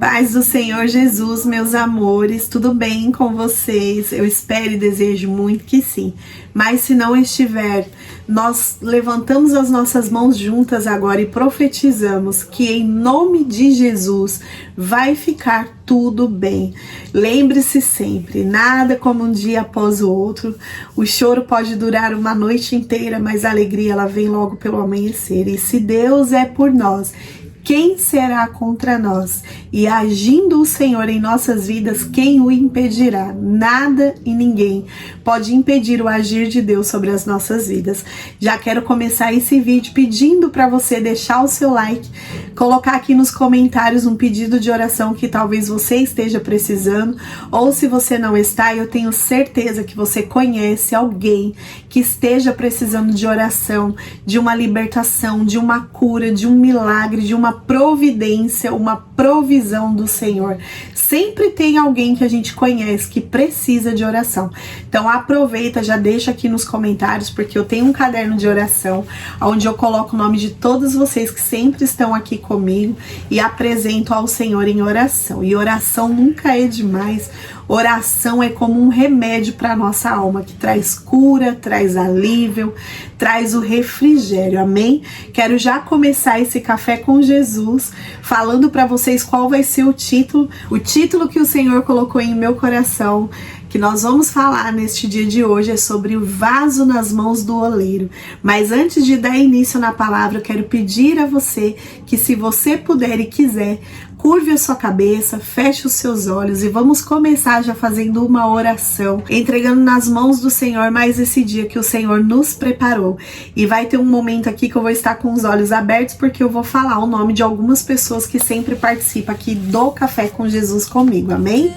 Paz do Senhor Jesus, meus amores, tudo bem com vocês? Eu espero e desejo muito que sim. Mas se não estiver, nós levantamos as nossas mãos juntas agora e profetizamos que em nome de Jesus vai ficar tudo bem. Lembre-se sempre, nada como um dia após o outro. O choro pode durar uma noite inteira, mas a alegria ela vem logo pelo amanhecer. E se Deus é por nós, quem será contra nós? E agindo o Senhor em nossas vidas, quem o impedirá? Nada e ninguém pode impedir o agir de Deus sobre as nossas vidas. Já quero começar esse vídeo pedindo para você deixar o seu like, colocar aqui nos comentários um pedido de oração que talvez você esteja precisando, ou se você não está, eu tenho certeza que você conhece alguém que esteja precisando de oração, de uma libertação, de uma cura, de um milagre, de uma providência, uma provisão do Senhor. Sempre tem alguém que a gente conhece que precisa de oração. Então aproveita, já deixa aqui nos comentários, porque eu tenho um caderno de oração onde eu coloco o nome de todos vocês que sempre estão aqui comigo e apresento ao Senhor em oração. E oração nunca é demais. Oração é como um remédio para a nossa alma, que traz cura, traz alívio, traz o refrigério, amém? Quero já começar esse Café com Jesus falando para vocês qual vai ser o título que o Senhor colocou em meu coração, que nós vamos falar neste dia de hoje, é sobre o vaso nas mãos do oleiro. Mas antes de dar início na palavra, eu quero pedir a você que, se você puder e quiser, curve a sua cabeça, feche os seus olhos e vamos começar já fazendo uma oração, entregando nas mãos do Senhor mais esse dia que o Senhor nos preparou. E vai ter um momento aqui que eu vou estar com os olhos abertos, porque eu vou falar o nome de algumas pessoas que sempre participam aqui do Café com Jesus comigo, amém?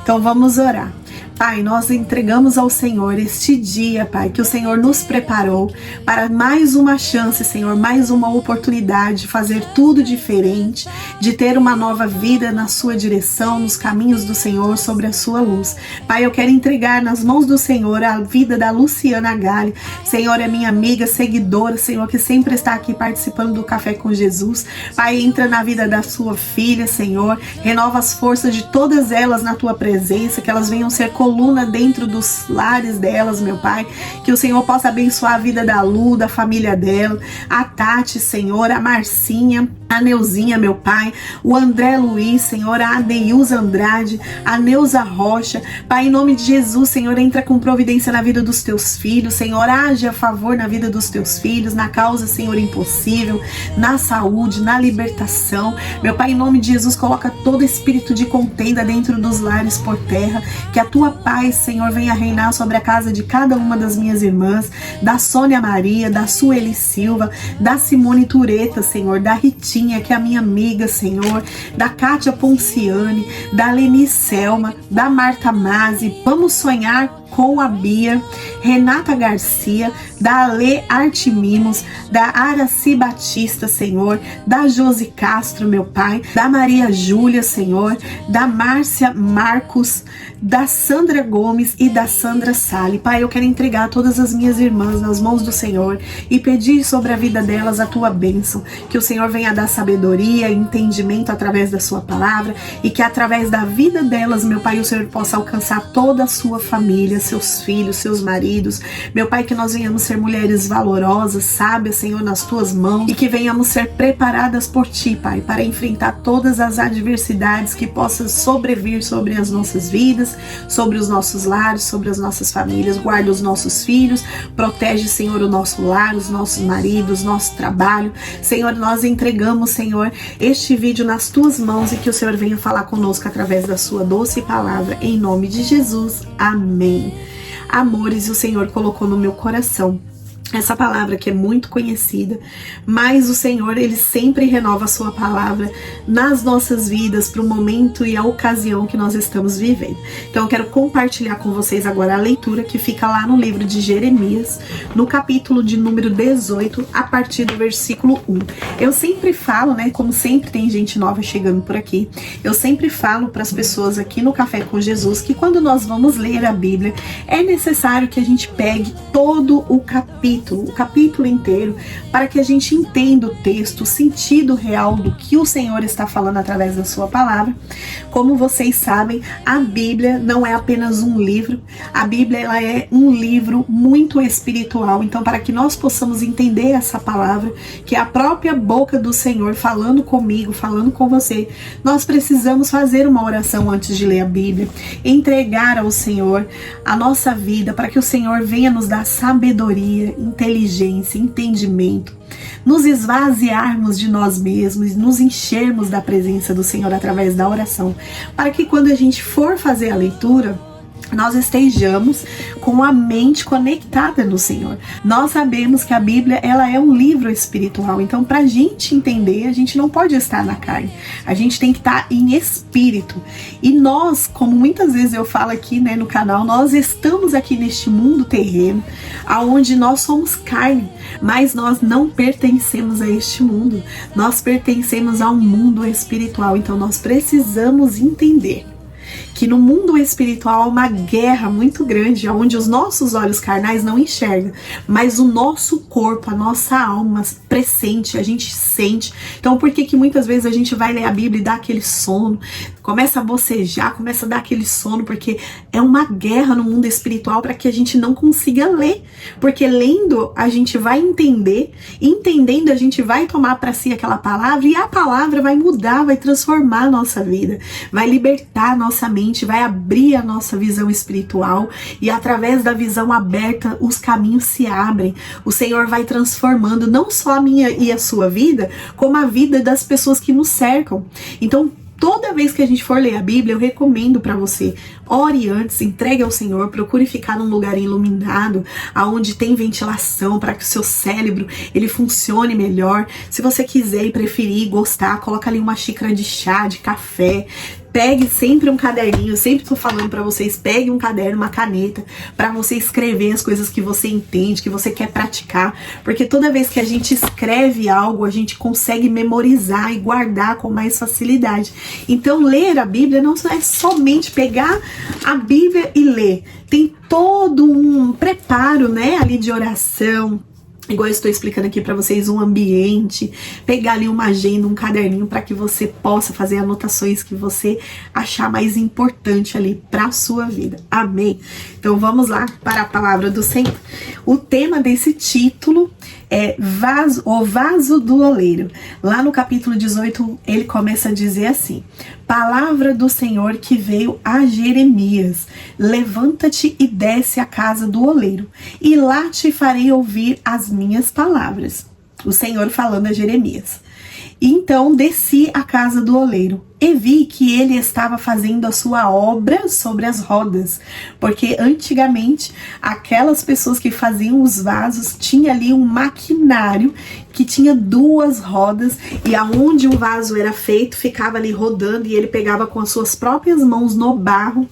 Então vamos orar. Pai, nós entregamos ao Senhor este dia, Pai, que o Senhor nos preparou para mais uma chance, Senhor, mais uma oportunidade de fazer tudo diferente, de ter uma nova vida na sua direção, nos caminhos do Senhor, sobre a sua luz. Pai, eu quero entregar nas mãos do Senhor a vida da Luciana Galli. Senhor, é minha amiga, seguidora, Senhor, que sempre está aqui participando do Café com Jesus. Pai, entra na vida da sua filha, Senhor, renova as forças de todas elas na tua presença, que elas venham ser coluna dentro dos lares delas, meu Pai, que o Senhor possa abençoar a vida da Lu, da família dela, a Tati, Senhor, a Marcinha, a Neuzinha, meu Pai, o André Luiz, Senhor, a Adeilza Andrade, a Neuza Rocha. Pai, em nome de Jesus, Senhor, entra com providência na vida dos teus filhos, Senhor, age a favor na vida dos teus filhos, na causa, Senhor, impossível, na saúde, na libertação. Meu Pai, em nome de Jesus, coloca todo espírito de contenda dentro dos lares por terra, que a tua paz, Senhor, venha reinar sobre a casa de cada uma das minhas irmãs, da Sônia Maria, da Sueli Silva, da Simone Tureta, Senhor, da Ritinha, que é a minha amiga, Senhor, da Kátia Ponciani, da Leni Selma, da Marta Mazzi. Vamos sonhar com a Bia, Renata Garcia, da Ale Artimimos, da Araci Batista, Senhor, da Josi Castro, meu Pai, da Maria Júlia, Senhor, da Márcia Marcos, da Sandra Gomes e da Sandra Sali. Pai, eu quero entregar todas as minhas irmãs nas mãos do Senhor e pedir sobre a vida delas a tua bênção, que o Senhor venha dar sabedoria e entendimento através da sua palavra, e que através da vida delas, meu Pai, o Senhor possa alcançar toda a sua família, seus filhos, seus maridos. Meu Pai, que nós venhamos ser mulheres valorosas, sábias, Senhor, nas tuas mãos, e que venhamos ser preparadas por ti, Pai, para enfrentar todas as adversidades que possam sobrevir sobre as nossas vidas, sobre os nossos lares, sobre as nossas famílias. Guarda os nossos filhos, protege, Senhor, o nosso lar, os nossos maridos, nosso trabalho. Senhor, nós entregamos, Senhor, este vídeo nas tuas mãos, e que o Senhor venha falar conosco através da sua doce palavra, em nome de Jesus, amém. Amores, o Senhor colocou no meu coração essa palavra que é muito conhecida, mas o Senhor, Ele sempre renova a sua palavra nas nossas vidas para o momento e a ocasião que nós estamos vivendo. Então eu quero compartilhar com vocês agora a leitura que fica lá no livro de Jeremias, no capítulo de número 18, a partir do versículo 1. Eu sempre falo, né, como sempre tem gente nova chegando por aqui, eu sempre falo para as pessoas aqui no Café com Jesus que quando nós vamos ler a Bíblia, é necessário que a gente pegue todo o capítulo o capítulo inteiro, para que a gente entenda o texto, o sentido real do que o Senhor está falando através da sua palavra. Como vocês sabem, a Bíblia não é apenas um livro, a Bíblia ela é um livro muito espiritual. Então, para que nós possamos entender essa palavra, que é a própria boca do Senhor falando comigo, falando com você, nós precisamos fazer uma oração antes de ler a Bíblia, entregar ao Senhor a nossa vida, para que o Senhor venha nos dar sabedoria, inteligência, entendimento, nos esvaziarmos de nós mesmos, nos enchermos da presença do Senhor através da oração, para que quando a gente for fazer a leitura, nós estejamos com a mente conectada no Senhor. Nós sabemos que a Bíblia ela é um livro espiritual, então para a gente entender, a gente não pode estar na carne, a gente tem que estar em espírito. E nós, como muitas vezes eu falo aqui, no canal, nós estamos aqui neste mundo terreno, aonde nós somos carne, mas nós não pertencemos a este mundo, nós pertencemos a um mundo espiritual. Então nós precisamos entender que no mundo espiritual há uma guerra muito grande, onde os nossos olhos carnais não enxergam, mas o nosso corpo, a nossa alma pressente, a gente sente. Então por que muitas vezes a gente vai ler a Bíblia e dá aquele sono, começa a bocejar, começa a dar aquele sono, porque é uma guerra no mundo espiritual para que a gente não consiga ler, porque lendo a gente vai entender, entendendo a gente vai tomar para si aquela palavra, e a palavra vai mudar, vai transformar a nossa vida, vai libertar a nossa mente, vai abrir a nossa visão espiritual, e através da visão aberta os caminhos se abrem. O Senhor vai transformando não só a minha e a sua vida, como a vida das pessoas que nos cercam. Então toda vez que a gente for ler a Bíblia, eu recomendo para você, ore antes, entregue ao Senhor, procure ficar num lugar iluminado, aonde tem ventilação, para que o seu cérebro ele funcione melhor. Se você quiser e preferir, gostar, coloca ali uma xícara de chá, de café. Pegue sempre um caderninho, eu sempre tô falando para vocês, pegue um caderno, uma caneta, para você escrever as coisas que você entende, que você quer praticar, porque toda vez que a gente escreve algo, a gente consegue memorizar e guardar com mais facilidade. Então ler a Bíblia não é somente pegar a Bíblia e ler, tem todo um preparo, ali de oração, igual eu estou explicando aqui para vocês, um ambiente, pegar ali uma agenda, um caderninho, para que você possa fazer anotações que você achar mais importante ali para a sua vida. Amém? Então vamos lá para a palavra do Senhor. O tema desse título é o vaso do oleiro. Lá no capítulo 18, ele começa a dizer assim: palavra do Senhor que veio a Jeremias, levanta-te e desce à casa do oleiro, e lá te farei ouvir as minhas palavras. O Senhor falando a Jeremias. Então desci à casa do oleiro e vi que ele estava fazendo a sua obra sobre as rodas, porque antigamente aquelas pessoas que faziam os vasos tinha ali um maquinário que tinha 2 rodas, e aonde o vaso era feito ficava ali rodando, e ele pegava com as suas próprias mãos no barro.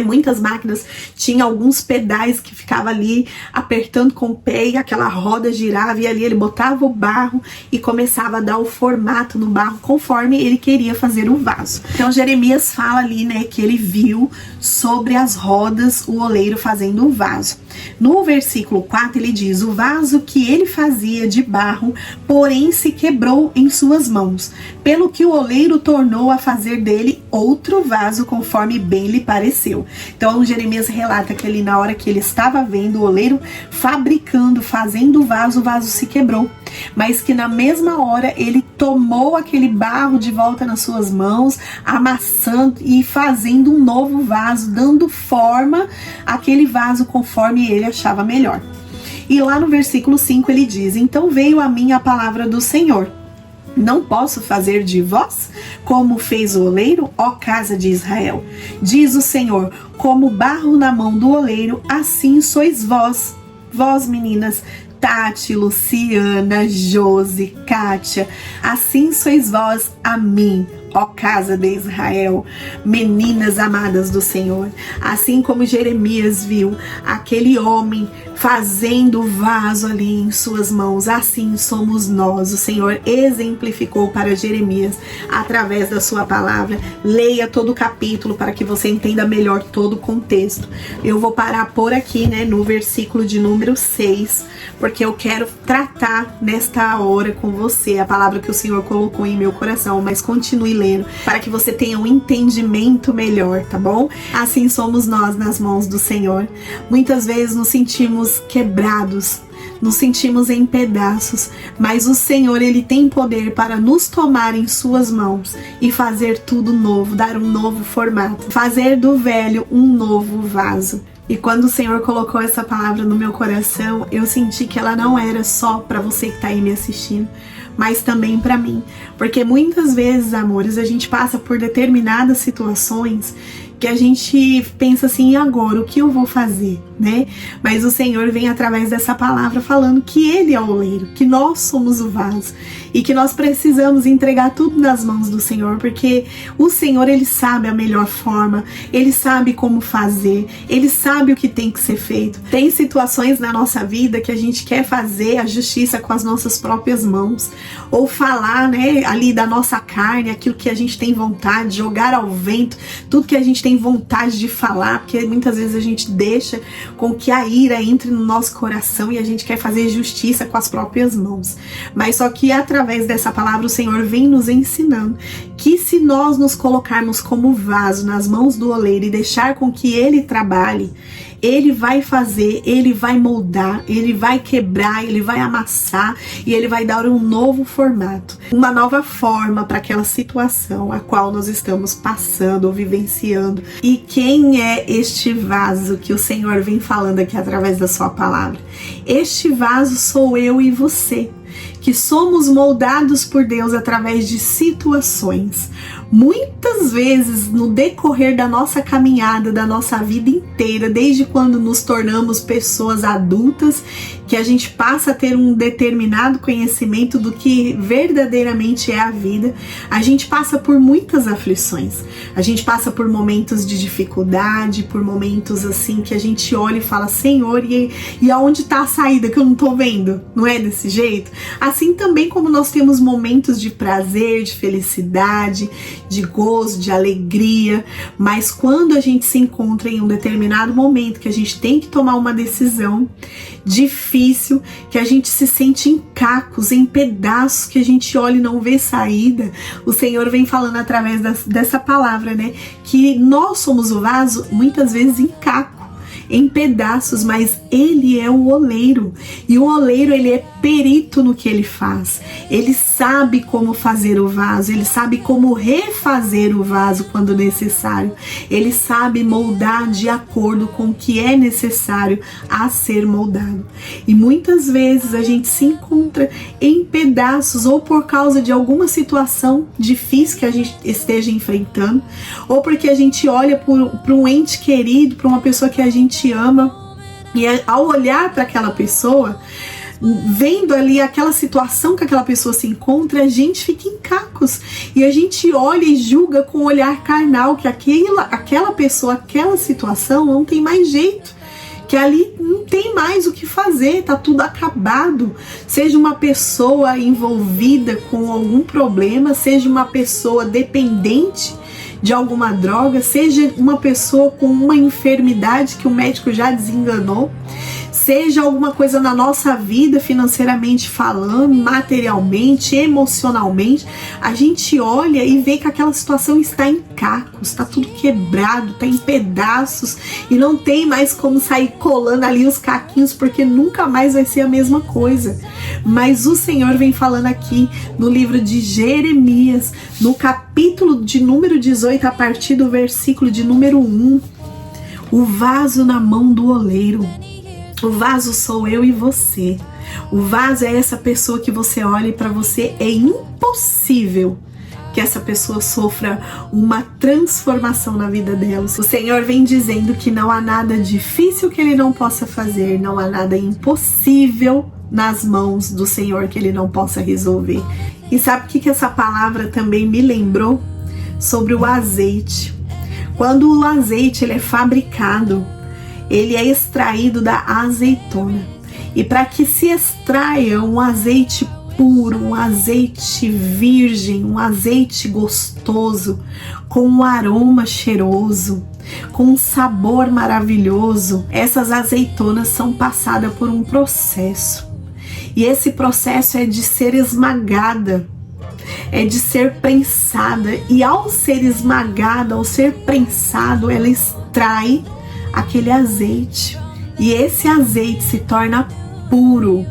Muitas máquinas tinham alguns pedais que ficava ali apertando com o pé, e aquela roda girava, e ali ele botava o barro e começava a dar o formato no barro conforme ele queria fazer o vaso. Então Jeremias fala ali, que ele viu sobre as rodas o oleiro fazendo o vaso. No versículo 4 ele diz: o vaso que ele fazia de barro, porém se quebrou em suas mãos, pelo que o oleiro tornou a fazer dele outro vaso conforme bem lhe pareceu. Então Jeremias relata que ali, na hora que ele estava vendo o oleiro fabricando, fazendo o vaso se quebrou, mas que na mesma hora ele tomou aquele barro de volta nas suas mãos, amassando e fazendo um novo vaso, dando forma àquele vaso conforme ele achava melhor. E lá no versículo 5 ele diz: então veio a mim a palavra do Senhor: não posso fazer de vós como fez o oleiro, ó casa de Israel? Diz o Senhor: como barro na mão do oleiro, assim sois vós. Vós, meninas, Tati, Luciana, Josi, Kátia, assim sois vós a mim, Ó casa de Israel, meninas amadas do Senhor, assim como Jeremias viu aquele homem fazendo o vaso ali em suas mãos, assim somos nós. O Senhor exemplificou para Jeremias através da sua palavra. Leia todo o capítulo para que você entenda melhor todo o contexto. Eu vou parar por aqui, né, no versículo de número 6, porque eu quero tratar nesta hora com você a palavra que o Senhor colocou em meu coração, mas continue lendo para que você tenha um entendimento melhor, tá bom? Assim somos nós nas mãos do Senhor. Muitas vezes nos sentimos quebrados, nos sentimos em pedaços, mas o Senhor, Ele tem poder para nos tomar em suas mãos e fazer tudo novo, dar um novo formato, fazer do velho um novo vaso. E quando o Senhor colocou essa palavra no meu coração, eu senti que ela não era só para você que está aí me assistindo, mas também para mim, porque muitas vezes, amores, a gente passa por determinadas situações que a gente pensa assim, e agora, o que eu vou fazer, né? Mas o Senhor vem através dessa palavra falando que Ele é o oleiro, que nós somos o vaso e que nós precisamos entregar tudo nas mãos do Senhor, porque o Senhor, Ele sabe a melhor forma, Ele sabe como fazer, Ele sabe o que tem que ser feito. Tem situações na nossa vida que a gente quer fazer a justiça com as nossas próprias mãos, ou falar, né, ali da nossa carne, aquilo que a gente tem vontade, jogar ao vento, tudo que a gente tem vontade de falar, porque muitas vezes a gente deixa com que a ira entre no nosso coração e a gente quer fazer justiça com as próprias mãos. Mas só que através dessa palavra o Senhor vem nos ensinando que se nós nos colocarmos como vaso nas mãos do oleiro e deixar com que Ele trabalhe, Ele vai fazer, Ele vai moldar, Ele vai quebrar, Ele vai amassar e Ele vai dar um novo formato, uma nova forma para aquela situação a qual nós estamos passando ou vivenciando. E quem é este vaso que o Senhor vem falando aqui através da sua palavra? Este vaso sou eu e você, que somos moldados por Deus através de situações. Muitas vezes no decorrer da nossa caminhada, da nossa vida inteira, desde quando nos tornamos pessoas adultas, que a gente passa a ter um determinado conhecimento do que verdadeiramente é a vida, a gente passa por muitas aflições, a gente passa por momentos de dificuldade, por momentos assim que a gente olha e fala, Senhor, e aonde está a saída que eu não estou vendo? Não é desse jeito? Assim também como nós temos momentos de prazer, de felicidade, de gozo, de alegria, mas quando a gente se encontra em um determinado momento que a gente tem que tomar uma decisão difícil, que a gente se sente em cacos, em pedaços, que a gente olha e não vê saída, o Senhor vem falando através dessa palavra, né, que nós somos o vaso muitas vezes em caco, em pedaços, mas Ele é o oleiro, e o oleiro, ele é perito no que ele faz, ele sabe como fazer o vaso, ele sabe como refazer o vaso quando necessário, ele sabe moldar de acordo com o que é necessário a ser moldado. E muitas vezes a gente se encontra em pedaços, ou por causa de alguma situação difícil que a gente esteja enfrentando, ou porque a gente olha para um ente querido, para uma pessoa que a gente ama, e ao olhar para aquela pessoa, vendo ali aquela situação que aquela pessoa se encontra, a gente fica em cacos e a gente olha e julga com o olhar carnal que aquela pessoa, aquela situação não tem mais jeito, que ali não tem mais o que fazer, tá tudo acabado. Seja uma pessoa envolvida com algum problema, seja uma pessoa dependente de alguma droga, seja uma pessoa com uma enfermidade que o médico já desenganou, seja alguma coisa na nossa vida, financeiramente falando, materialmente, emocionalmente, a gente olha e vê que aquela situação está em cacos, está tudo quebrado, está em pedaços e não tem mais como sair colando ali os caquinhos, porque nunca mais vai ser a mesma coisa. Mas o Senhor vem falando aqui no livro de Jeremias, no capítulo de número 18, a partir do versículo de número 1, o vaso na mão do oleiro. O vaso sou eu e você. O vaso é essa pessoa que você olha e para você é impossível que essa pessoa sofra uma transformação na vida dela. O Senhor vem dizendo que não há nada difícil que Ele não possa fazer, não há nada impossível nas mãos do Senhor que Ele não possa resolver. E sabe o que essa palavra também me lembrou? sobre o azeite. Quando o azeite ele é fabricado, ele é extraído da azeitona. E para que se extraia um azeite puro, um azeite virgem, um azeite gostoso, com um aroma cheiroso, com um sabor maravilhoso, essas azeitonas são passadas por um processo. E esse processo é de ser esmagada, é de ser prensada. E ao ser esmagada, ao ser prensado, ela extrai aquele azeite. E esse azeite se torna puro,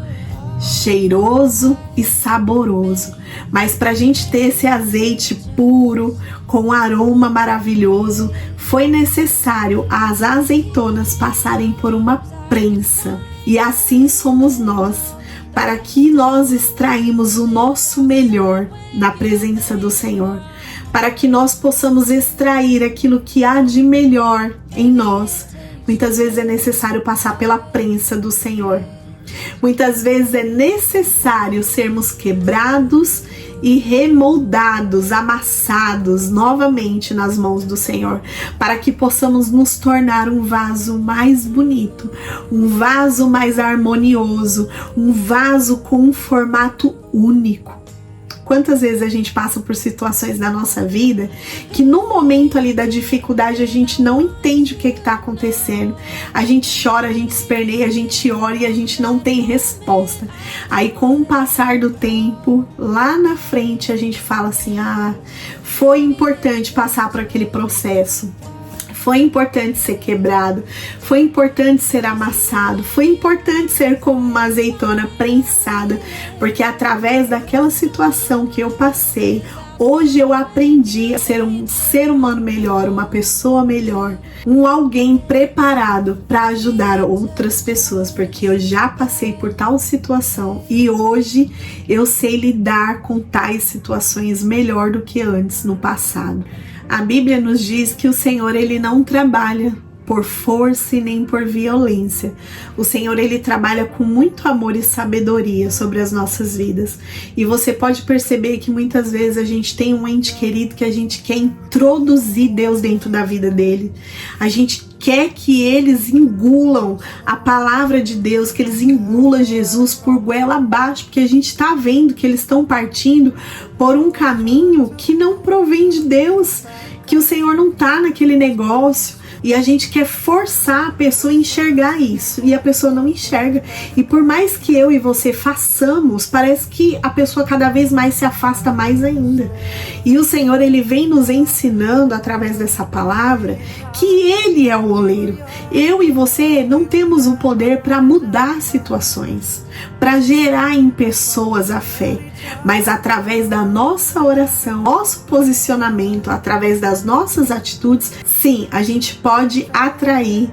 cheiroso e saboroso. Mas para a gente ter esse azeite puro, com aroma maravilhoso, foi necessário as azeitonas passarem por uma prensa. E assim somos nós, para que nós extraímos o nosso melhor na presença do Senhor, para que nós possamos extrair aquilo que há de melhor em nós. Muitas vezes é necessário passar pela prensa do Senhor. Muitas vezes é necessário sermos quebrados e remoldados, amassados novamente nas mãos do Senhor, para que possamos nos tornar um vaso mais bonito, um vaso mais harmonioso, um vaso com um formato único. Quantas vezes a gente passa por situações da nossa vida que no momento ali da dificuldade a gente não entende o que está acontecendo. A gente chora, a gente esperneia, a gente ora e a gente não tem resposta. Aí com o passar do tempo, lá na frente a gente fala assim, foi importante passar por aquele processo. Foi importante ser quebrado, foi importante ser amassado, foi importante ser como uma azeitona prensada, porque através daquela situação que eu passei, hoje eu aprendi a ser um ser humano melhor, uma pessoa melhor, um alguém preparado para ajudar outras pessoas, porque eu já passei por tal situação e hoje eu sei lidar com tais situações melhor do que antes no passado. A Bíblia nos diz que o Senhor ele não trabalha por força e nem por violência. O Senhor ele trabalha com muito amor e sabedoria sobre as nossas vidas. E você pode perceber que muitas vezes a gente tem um ente querido que a gente quer introduzir Deus dentro da vida dele. A gente quer que eles engulam a palavra de Deus, que eles engulam Jesus por goela abaixo, porque a gente está vendo que eles estão partindo por um caminho que não provém de Deus, que o Senhor não está naquele negócio. E a gente quer forçar a pessoa a enxergar isso. E a pessoa não enxerga. E por mais que eu e você façamos, parece que a pessoa cada vez mais se afasta mais ainda. E o Senhor, ele vem nos ensinando através dessa palavra que ele é o oleiro. Eu e você não temos o poder para mudar situações, para gerar em pessoas a fé. Mas através da nossa oração, nosso posicionamento, através das nossas atitudes, sim, a gente pode atrair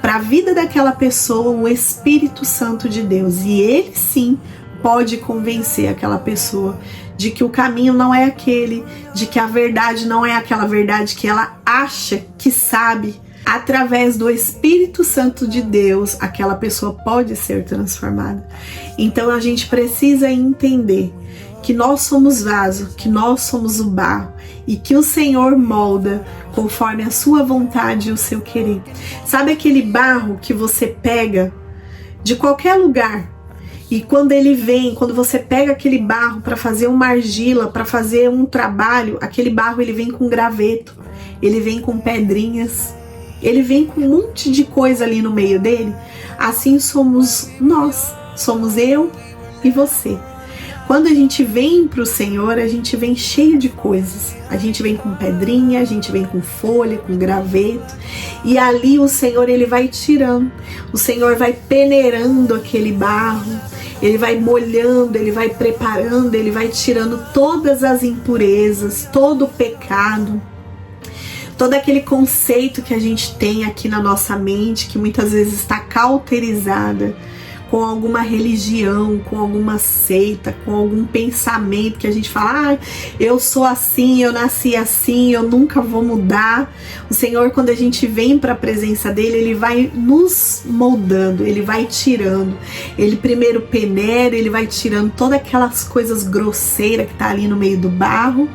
para a vida daquela pessoa o Espírito Santo de Deus. E ele sim pode convencer aquela pessoa de que o caminho não é aquele, de que a verdade não é aquela verdade que ela acha que sabe. Através do Espírito Santo de Deus, aquela pessoa pode ser transformada. Então a gente precisa entender que nós somos vaso, que nós somos o barro e que o Senhor molda conforme a sua vontade e o seu querer. Sabe aquele barro que você pega de qualquer lugar e quando ele vem, quando você pega aquele barro para fazer uma argila, para fazer um trabalho, aquele barro ele vem com graveto, ele vem com pedrinhas, ele vem com um monte de coisa ali no meio dele. Assim somos nós, somos eu e você. Quando a gente vem para o Senhor, a gente vem cheio de coisas. A gente vem com pedrinha, a gente vem com folha, com graveto. E ali o Senhor, ele vai tirando. O Senhor vai peneirando aquele barro. Ele vai molhando, ele vai preparando, ele vai tirando todas as impurezas, todo o pecado. Todo aquele conceito que a gente tem aqui na nossa mente, que muitas vezes está cauterizada com alguma religião, com alguma seita, com algum pensamento que a gente fala, eu sou assim, eu nasci assim, eu nunca vou mudar. O Senhor, quando a gente vem para a presença dele, ele vai nos moldando, ele vai tirando. Ele primeiro peneira, ele vai tirando todas aquelas coisas grosseiras que tá ali no meio do barro.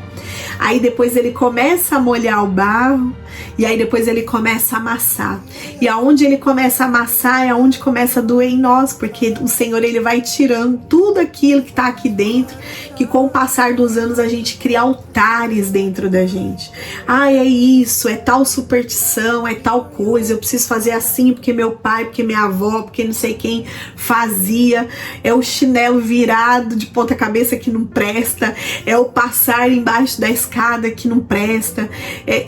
Aí depois ele começa a molhar o barro, e aí depois ele começa a amassar. E aonde ele começa a amassar é aonde começa a doer em nós, porque o Senhor, ele vai tirando tudo aquilo que tá aqui dentro, que com o passar dos anos a gente cria altares dentro da gente. É isso, é tal superstição, é tal coisa, eu preciso fazer assim porque meu pai, porque minha avó, porque não sei quem fazia. É o chinelo virado de ponta cabeça que não presta, é o passar embaixo da escada que não presta.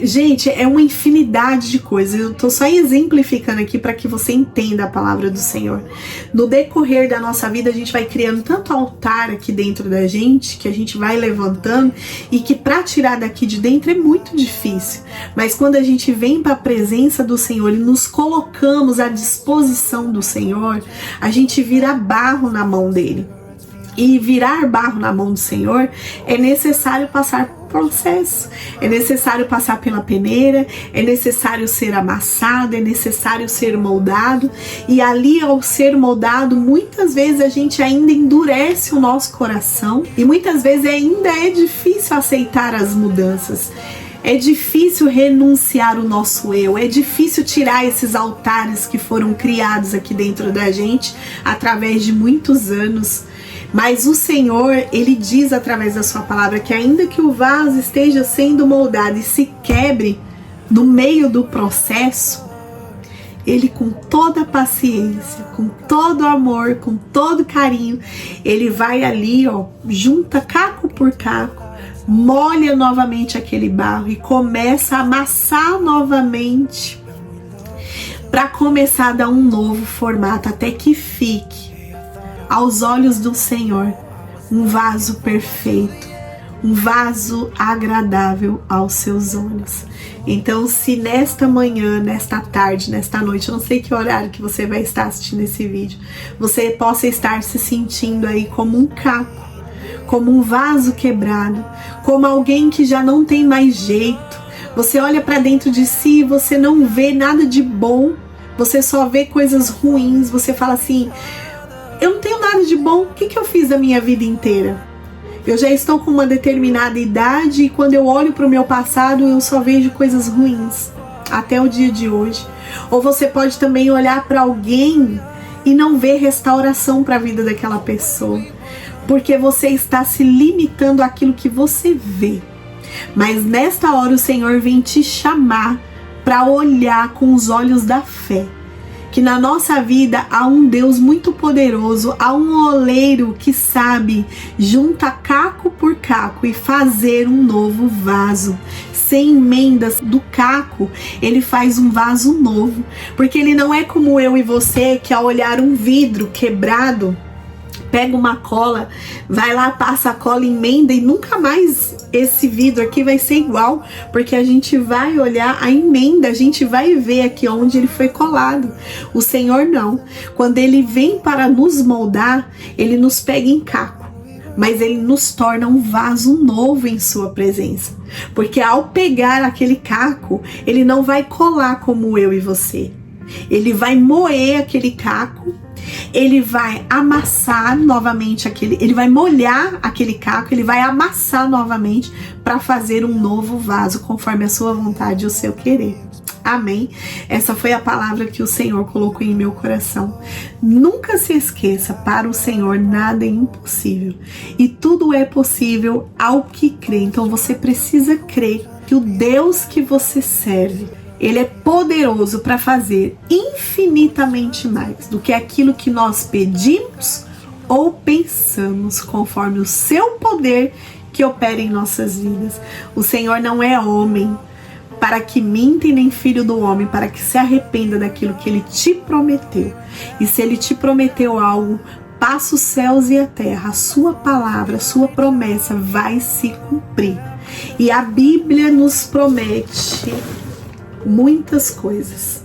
Gente, é uma infinidade de coisas. Eu tô só exemplificando aqui para que você entenda a palavra do Senhor. No decorrer da nossa vida, a gente vai criando tanto altar aqui dentro da gente, que a gente vai levantando, e que para tirar daqui de dentro é muito difícil. Mas quando a gente vem para a presença do Senhor e nos colocamos à disposição do Senhor, a gente vira barro na mão dele. E virar barro na mão do Senhor é necessário passar por processo, é necessário passar pela peneira, é necessário ser amassado, é necessário ser moldado. E ali, ao ser moldado, muitas vezes a gente ainda endurece o nosso coração, e muitas vezes ainda é difícil aceitar as mudanças. É difícil renunciar o nosso eu, é difícil tirar esses altares que foram criados aqui dentro da gente através de muitos anos. Mas o Senhor, ele diz através da sua palavra que ainda que o vaso esteja sendo moldado e se quebre no meio do processo, ele, com toda paciência, com todo amor, com todo carinho, ele vai ali, junta caco por caco, molha novamente aquele barro e começa a amassar novamente para começar a dar um novo formato, até que fique aos olhos do Senhor um vaso perfeito, um vaso agradável aos seus olhos. Então, se nesta manhã, nesta tarde, nesta noite, eu não sei que horário que você vai estar assistindo esse vídeo, você possa estar se sentindo aí como um caco, como um vaso quebrado, como alguém que já não tem mais jeito. Você olha para dentro de si e você não vê nada de bom, você só vê coisas ruins. Você fala assim, eu não tenho nada de bom, o que eu fiz da minha vida inteira? Eu já estou com uma determinada idade e quando eu olho para o meu passado eu só vejo coisas ruins, até o dia de hoje. Ou você pode também olhar para alguém e não ver restauração para a vida daquela pessoa, porque você está se limitando àquilo que você vê. Mas nesta hora o Senhor vem te chamar para olhar com os olhos da fé, que na nossa vida há um Deus muito poderoso, há um oleiro que sabe juntar caco por caco e fazer um novo vaso. Sem emendas do caco, ele faz um vaso novo, porque ele não é como eu e você, que ao olhar um vidro quebrado, pega uma cola, vai lá, passa a cola, emenda e nunca mais esse vidro aqui vai ser igual, porque a gente vai olhar a emenda, a gente vai ver aqui onde ele foi colado. O Senhor não. Quando ele vem para nos moldar, ele nos pega em caco, mas ele nos torna um vaso novo em sua presença, porque ao pegar aquele caco, ele não vai colar como eu e você, ele vai moer aquele caco, ele vai amassar novamente ele vai molhar aquele caco, ele vai amassar novamente para fazer um novo vaso conforme a sua vontade e o seu querer. Amém? Essa foi a palavra que o Senhor colocou em meu coração. Nunca se esqueça, para o Senhor nada é impossível e tudo é possível ao que crê. Então você precisa crer que o Deus que você serve, ele é poderoso para fazer infinitamente mais do que aquilo que nós pedimos ou pensamos, conforme o seu poder que opera em nossas vidas. O Senhor não é homem para que minta, e nem filho do homem para que se arrependa daquilo que ele te prometeu. E se ele te prometeu algo, passa os céus e a terra, a sua palavra, a sua promessa vai se cumprir. E a Bíblia nos promete muitas coisas,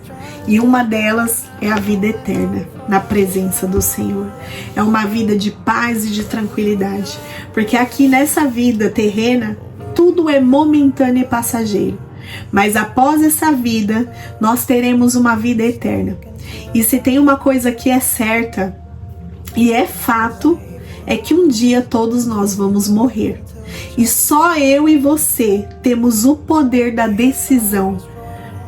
E uma delas é a vida eterna na presença do Senhor. É uma vida de paz e de tranquilidade. Porque aqui nessa vida terrena, tudo é momentâneo e passageiro. Mas após essa vida, nós teremos uma vida eterna. E se tem uma coisa que é certa e é fato, é que um dia todos nós vamos morrer. E só eu e você temos o poder da decisão.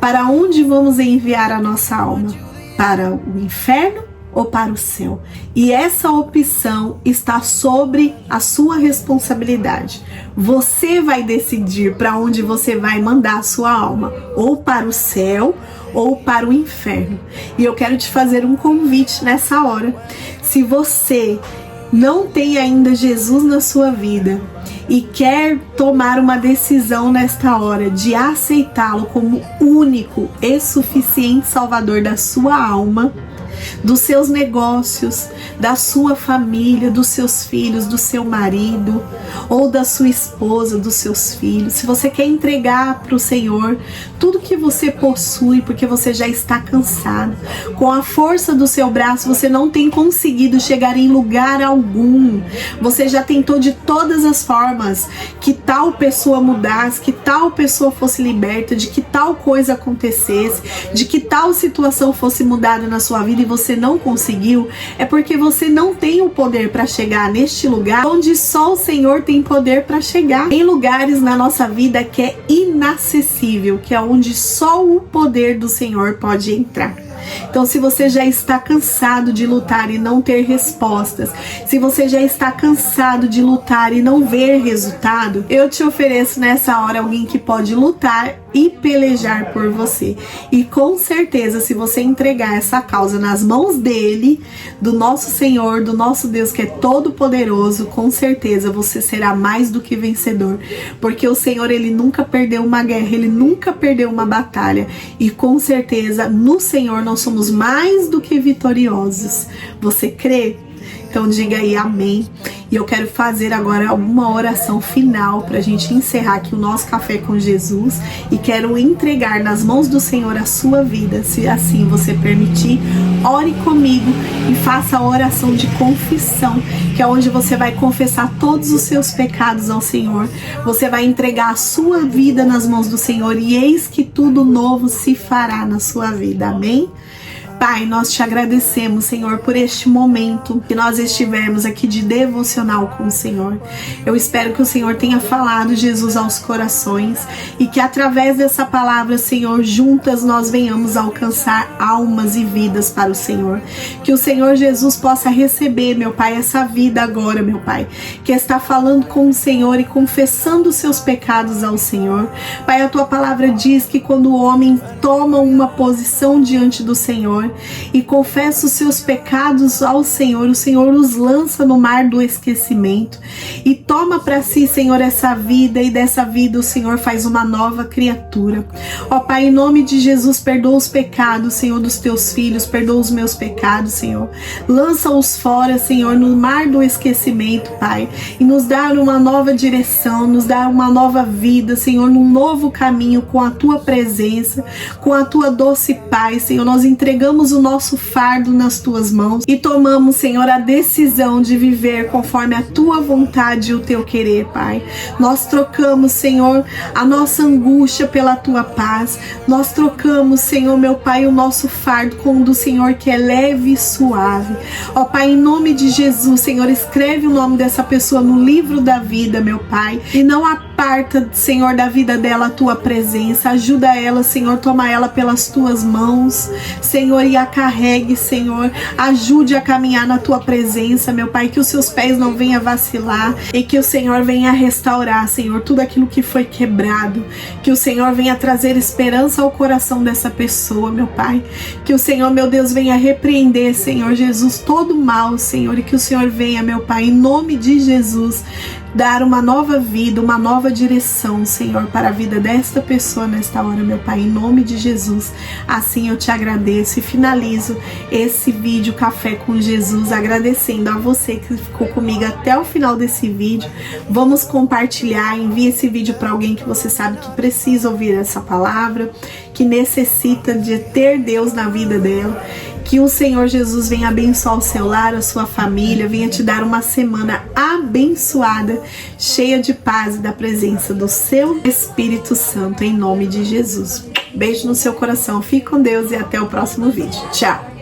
Para onde vamos enviar a nossa alma? Para o inferno ou para o céu? E essa opção está sobre a sua responsabilidade. Você vai decidir para onde você vai mandar a sua alma, ou para o céu ou para o inferno. E eu quero te fazer um convite nessa hora. Se você não tem ainda Jesus na sua vida e quer tomar uma decisão nesta hora de aceitá-lo como único e suficiente Salvador da sua alma, dos seus negócios, da sua família, dos seus filhos, do seu marido ou da sua esposa, dos seus filhos, se você quer entregar para o Senhor tudo que você possui, porque você já está cansado, com a força do seu braço você não tem conseguido chegar em lugar algum, você já tentou de todas as formas que tal pessoa mudasse, que tal pessoa fosse liberta, de que tal coisa acontecesse, de que tal situação fosse mudada na sua vida, e você não conseguiu, é porque você não tem o poder para chegar neste lugar onde só o Senhor tem poder para chegar. Em lugares na nossa vida que é inacessível, que é onde só o poder do Senhor pode entrar. Então, se você já está cansado de lutar e não ter respostas, se você já está cansado de lutar e não ver resultado, eu te ofereço nessa hora alguém que pode lutar e pelejar por você. E com certeza, se você entregar essa causa nas mãos dele, do nosso Senhor, do nosso Deus que é todo poderoso, com certeza você será mais do que vencedor. Porque o Senhor, ele nunca perdeu uma guerra, ele nunca perdeu uma batalha. E com certeza, no Senhor nós somos mais do que vitoriosos. Você crê? Então diga aí amém. E eu quero fazer agora uma oração final para a gente encerrar aqui o nosso Café com Jesus. E quero entregar nas mãos do Senhor a sua vida, se assim você permitir. Ore comigo e faça a oração de confissão, que é onde você vai confessar todos os seus pecados ao Senhor. Você vai entregar a sua vida nas mãos do Senhor e eis que tudo novo se fará na sua vida. Amém? Pai, nós te agradecemos, Senhor, por este momento que nós estivermos aqui de devocional com o Senhor. Eu espero que o Senhor tenha falado, Jesus, aos corações e que através dessa palavra, Senhor, juntas nós venhamos alcançar almas e vidas para o Senhor. Que o Senhor Jesus possa receber, meu Pai, essa vida agora, meu Pai, que está falando com o Senhor e confessando os seus pecados ao Senhor. Pai, a tua palavra diz que quando o homem toma uma posição diante do Senhor e confessa os seus pecados ao Senhor, o Senhor os lança no mar do esquecimento e toma para si, Senhor, essa vida, e dessa vida o Senhor faz uma nova criatura. Ó Pai, em nome de Jesus, perdoa os pecados, Senhor, dos teus filhos, perdoa os meus pecados, Senhor, lança-os fora, Senhor, no mar do esquecimento, Pai, e nos dá uma nova direção, nos dá uma nova vida, Senhor, num novo caminho com a tua presença, com a tua doce paz, Senhor. Nós entregamos o nosso fardo nas tuas mãos e tomamos, Senhor, a decisão de viver conforme a tua vontade e o teu querer, Pai. Nós trocamos, Senhor, a nossa angústia pela tua paz. Nós trocamos, Senhor, meu Pai, o nosso fardo com o do Senhor, que é leve e suave. Ó Pai, em nome de Jesus, Senhor, escreve o nome dessa pessoa no livro da vida, meu Pai, e não aparta, Senhor, da vida dela a tua presença. Ajuda ela, Senhor, toma ela pelas tuas mãos, Senhor, e a carregue, Senhor. Ajude a caminhar na tua presença, meu Pai, que os seus pés não venham vacilar e que o Senhor venha restaurar, Senhor, tudo aquilo que foi quebrado. Que o Senhor venha trazer esperança ao coração dessa pessoa, meu Pai. Que o Senhor, meu Deus, venha repreender, Senhor Jesus, todo mal, Senhor, e que o Senhor venha, meu Pai, em nome de Jesus, dar uma nova vida, uma nova direção, Senhor, para a vida desta pessoa nesta hora, meu Pai, em nome de Jesus. Assim eu te agradeço e finalizo esse vídeo Café com Jesus, agradecendo a você que ficou comigo até o final desse vídeo. Vamos compartilhar, envie esse vídeo para alguém que você sabe que precisa ouvir essa palavra, que necessita de ter Deus na vida dela. Que o Senhor Jesus venha abençoar o seu lar, a sua família, venha te dar uma semana abençoada, cheia de paz e da presença do seu Espírito Santo, em nome de Jesus. Beijo no seu coração, fique com Deus e até o próximo vídeo. Tchau!